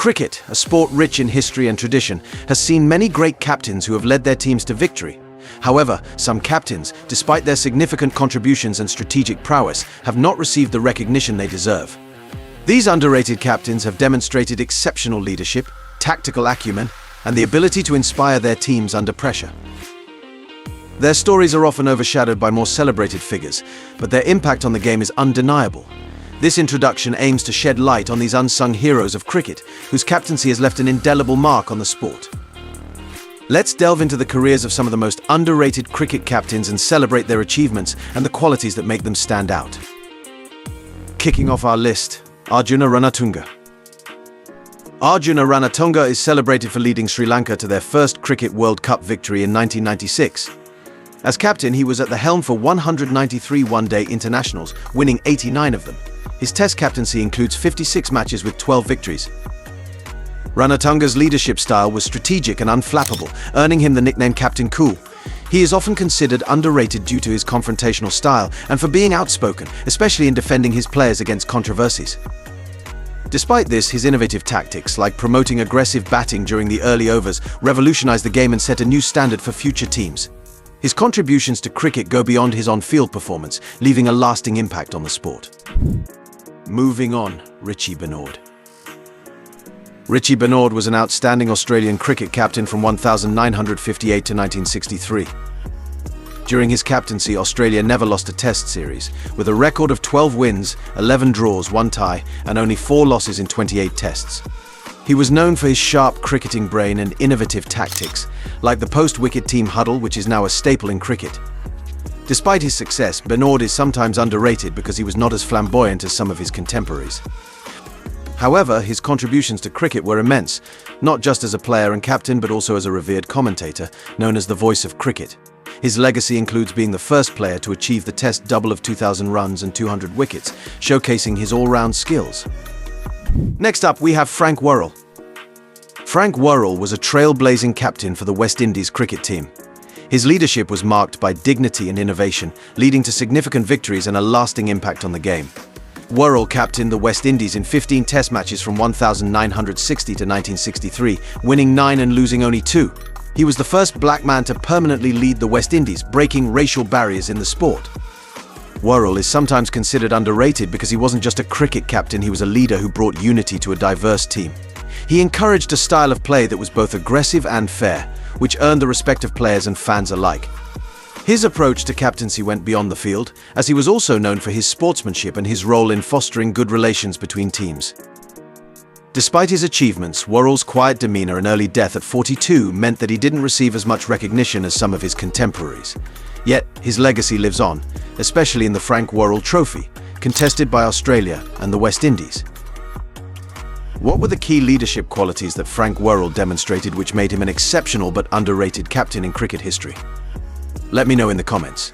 Cricket, a sport rich in history and tradition, has seen many great captains who have led their teams to victory. However, some captains, despite their significant contributions and strategic prowess, have not received the recognition they deserve. These underrated captains have demonstrated exceptional leadership, tactical acumen, and the ability to inspire their teams under pressure. Their stories are often overshadowed by more celebrated figures, but their impact on the game is undeniable. This introduction aims to shed light on these unsung heroes of cricket, whose captaincy has left an indelible mark on the sport. Let's delve into the careers of some of the most underrated cricket captains and celebrate their achievements and the qualities that make them stand out. Kicking off our list, Arjuna Ranatunga. Arjuna Ranatunga is celebrated for leading Sri Lanka to their first Cricket World Cup victory in 1996. As captain, he was at the helm for 193 one-day internationals, winning 89 of them. His Test captaincy includes 56 matches with 12 victories. Ranatunga's leadership style was strategic and unflappable, earning him the nickname Captain Cool. He is often considered underrated due to his confrontational style and for being outspoken, especially in defending his players against controversies. Despite this, his innovative tactics, like promoting aggressive batting during the early overs, revolutionized the game and set a new standard for future teams. His contributions to cricket go beyond his on-field performance, leaving a lasting impact on the sport. Moving on, Richie Benaud. Richie Benaud was an outstanding Australian cricket captain from 1958 to 1963. During his captaincy, Australia never lost a Test series, with a record of 12 wins, 11 draws, 1 tie, and only 4 losses in 28 Tests. He was known for his sharp cricketing brain and innovative tactics, like the post-wicket team huddle, which is now a staple in cricket. Despite his success, Benaud is sometimes underrated because he was not as flamboyant as some of his contemporaries. However, his contributions to cricket were immense, not just as a player and captain but also as a revered commentator, known as the voice of cricket. His legacy includes being the first player to achieve the Test double of 2,000 runs and 200 wickets, showcasing his all-round skills. Next up, we have Frank Worrell. Frank Worrell was a trailblazing captain for the West Indies cricket team. His leadership was marked by dignity and innovation, leading to significant victories and a lasting impact on the game. Worrell captained the West Indies in 15 Test matches from 1960 to 1963, winning 9 and losing only 2. He was the first black man to permanently lead the West Indies, breaking racial barriers in the sport. Worrell is sometimes considered underrated because he wasn't just a cricket captain, he was a leader who brought unity to a diverse team. He encouraged a style of play that was both aggressive and fair, which earned the respect of players and fans alike. His approach to captaincy went beyond the field, as he was also known for his sportsmanship and his role in fostering good relations between teams. Despite his achievements, Worrell's quiet demeanor and early death at 42 meant that he didn't receive as much recognition as some of his contemporaries. Yet, his legacy lives on, especially in the Frank Worrell Trophy, contested by Australia and the West Indies. What were the key leadership qualities that Frank Worrell demonstrated which made him an exceptional but underrated captain in cricket history? Let me know in the comments.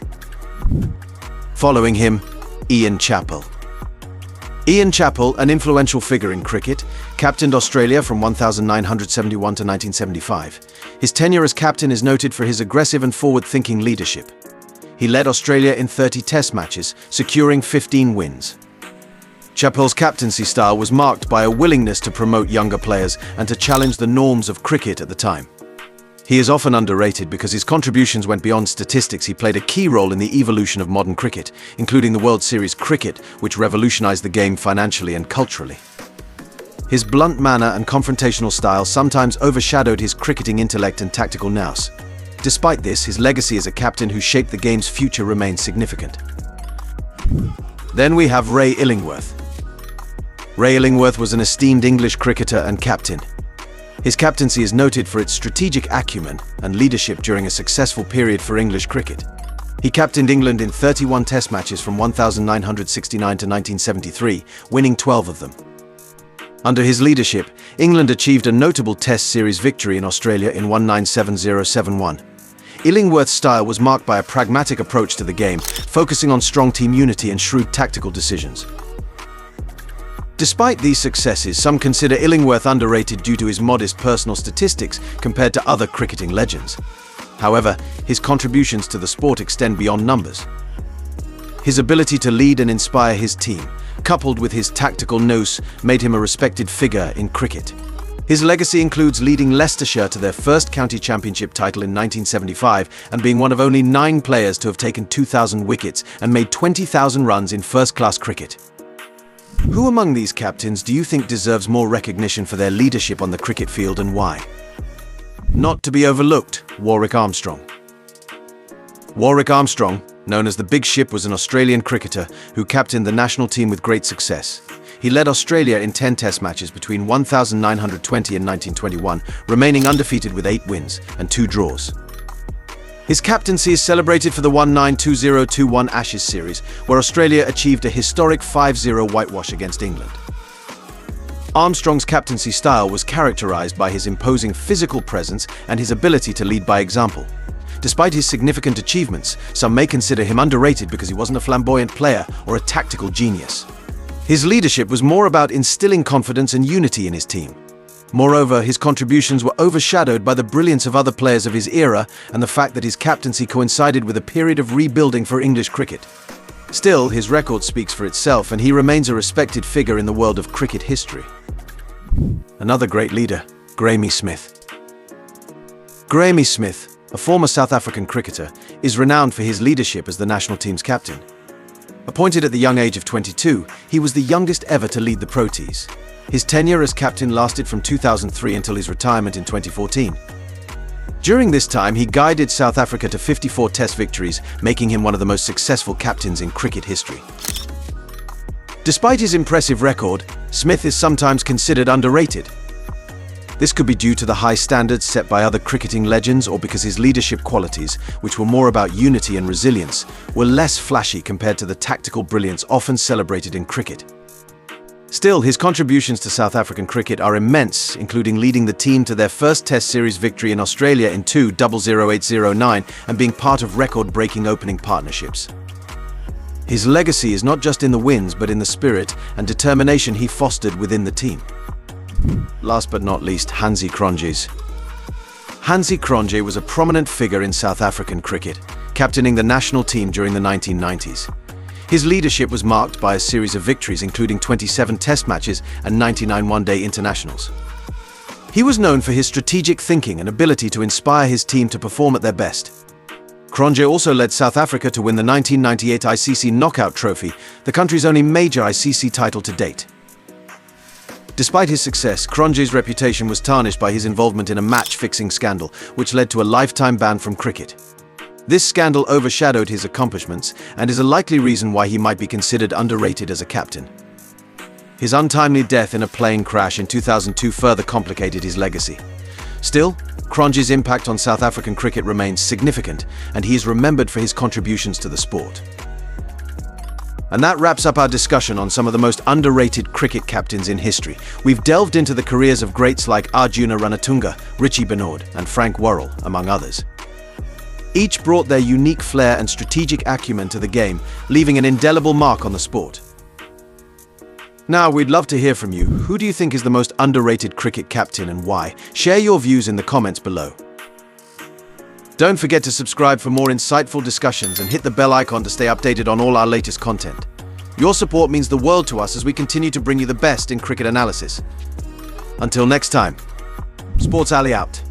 Following him, Ian Chappell. Ian Chappell, an influential figure in cricket, captained Australia from 1971 to 1975. His tenure as captain is noted for his aggressive and forward-thinking leadership. He led Australia in 30 Test matches, securing 15 wins. Chappell's captaincy style was marked by a willingness to promote younger players and to challenge the norms of cricket at the time. He is often underrated because his contributions went beyond statistics. He played a key role in the evolution of modern cricket, including the World Series cricket, which revolutionized the game financially and culturally. His blunt manner and confrontational style sometimes overshadowed his cricketing intellect and tactical nous. Despite this, his legacy as a captain who shaped the game's future remains significant. Then we have Ray Illingworth. Ray Illingworth was an esteemed English cricketer and captain. His captaincy is noted for its strategic acumen and leadership during a successful period for English cricket. He captained England in 31 Test matches from 1969 to 1973, winning 12 of them. Under his leadership, England achieved a notable Test series victory in Australia in 1970-71. Illingworth's style was marked by a pragmatic approach to the game, focusing on strong team unity and shrewd tactical decisions. Despite these successes, some consider Illingworth underrated due to his modest personal statistics compared to other cricketing legends. However, his contributions to the sport extend beyond numbers. His ability to lead and inspire his team, coupled with his tactical nous, made him a respected figure in cricket. His legacy includes leading Leicestershire to their first county championship title in 1975 and being one of only 9 players to have taken 2,000 wickets and made 20,000 runs in first-class cricket. Who among these captains do you think deserves more recognition for their leadership on the cricket field and why? Not to be overlooked, Warwick Armstrong. Warwick Armstrong, known as the Big Ship, was an Australian cricketer who captained the national team with great success. He led Australia in 10 Test matches between 1920 and 1921, remaining undefeated with 8 wins and 2 draws. His captaincy is celebrated for the 1920-21 Ashes series, where Australia achieved a historic 5-0 whitewash against England. Armstrong's captaincy style was characterized by his imposing physical presence and his ability to lead by example. Despite his significant achievements, some may consider him underrated because he wasn't a flamboyant player or a tactical genius. His leadership was more about instilling confidence and unity in his team. Moreover, his contributions were overshadowed by the brilliance of other players of his era and the fact that his captaincy coincided with a period of rebuilding for English cricket. Still, his record speaks for itself and he remains a respected figure in the world of cricket history. Another great leader, Graeme Smith. Graeme Smith, a former South African cricketer, is renowned for his leadership as the national team's captain. Appointed at the young age of 22, he was the youngest ever to lead the Proteas. His tenure as captain lasted from 2003 until his retirement in 2014. During this time, he guided South Africa to 54 Test victories, making him one of the most successful captains in cricket history. Despite his impressive record, Smith is sometimes considered underrated. This could be due to the high standards set by other cricketing legends or because his leadership qualities, which were more about unity and resilience, were less flashy compared to the tactical brilliance often celebrated in cricket. Still, his contributions to South African cricket are immense, including leading the team to their first Test series victory in Australia in 2008-09 and being part of record-breaking opening partnerships. His legacy is not just in the wins, but in the spirit and determination he fostered within the team. Last but not least, Hansie Cronjes. Hansie Cronje was a prominent figure in South African cricket, captaining the national team during the 1990s. His leadership was marked by a series of victories, including 27 Test matches and 99 one-day internationals. He was known for his strategic thinking and ability to inspire his team to perform at their best. Cronje also led South Africa to win the 1998 ICC Knockout Trophy, the country's only major ICC title to date. Despite his success, Cronje's reputation was tarnished by his involvement in a match-fixing scandal, which led to a lifetime ban from cricket. This scandal overshadowed his accomplishments and is a likely reason why he might be considered underrated as a captain. His untimely death in a plane crash in 2002 further complicated his legacy. Still, Cronje's impact on South African cricket remains significant, and he is remembered for his contributions to the sport. And that wraps up our discussion on some of the most underrated cricket captains in history. We've delved into the careers of greats like Arjuna Ranatunga, Richie Bernard, and Frank Worrell, among others. Each brought their unique flair and strategic acumen to the game, leaving an indelible mark on the sport. Now, we'd love to hear from you. Who do you think is the most underrated cricket captain and why? Share your views in the comments below. Don't forget to subscribe for more insightful discussions and hit the bell icon to stay updated on all our latest content. Your support means the world to us as we continue to bring you the best in cricket analysis. Until next time, Sports Alley out.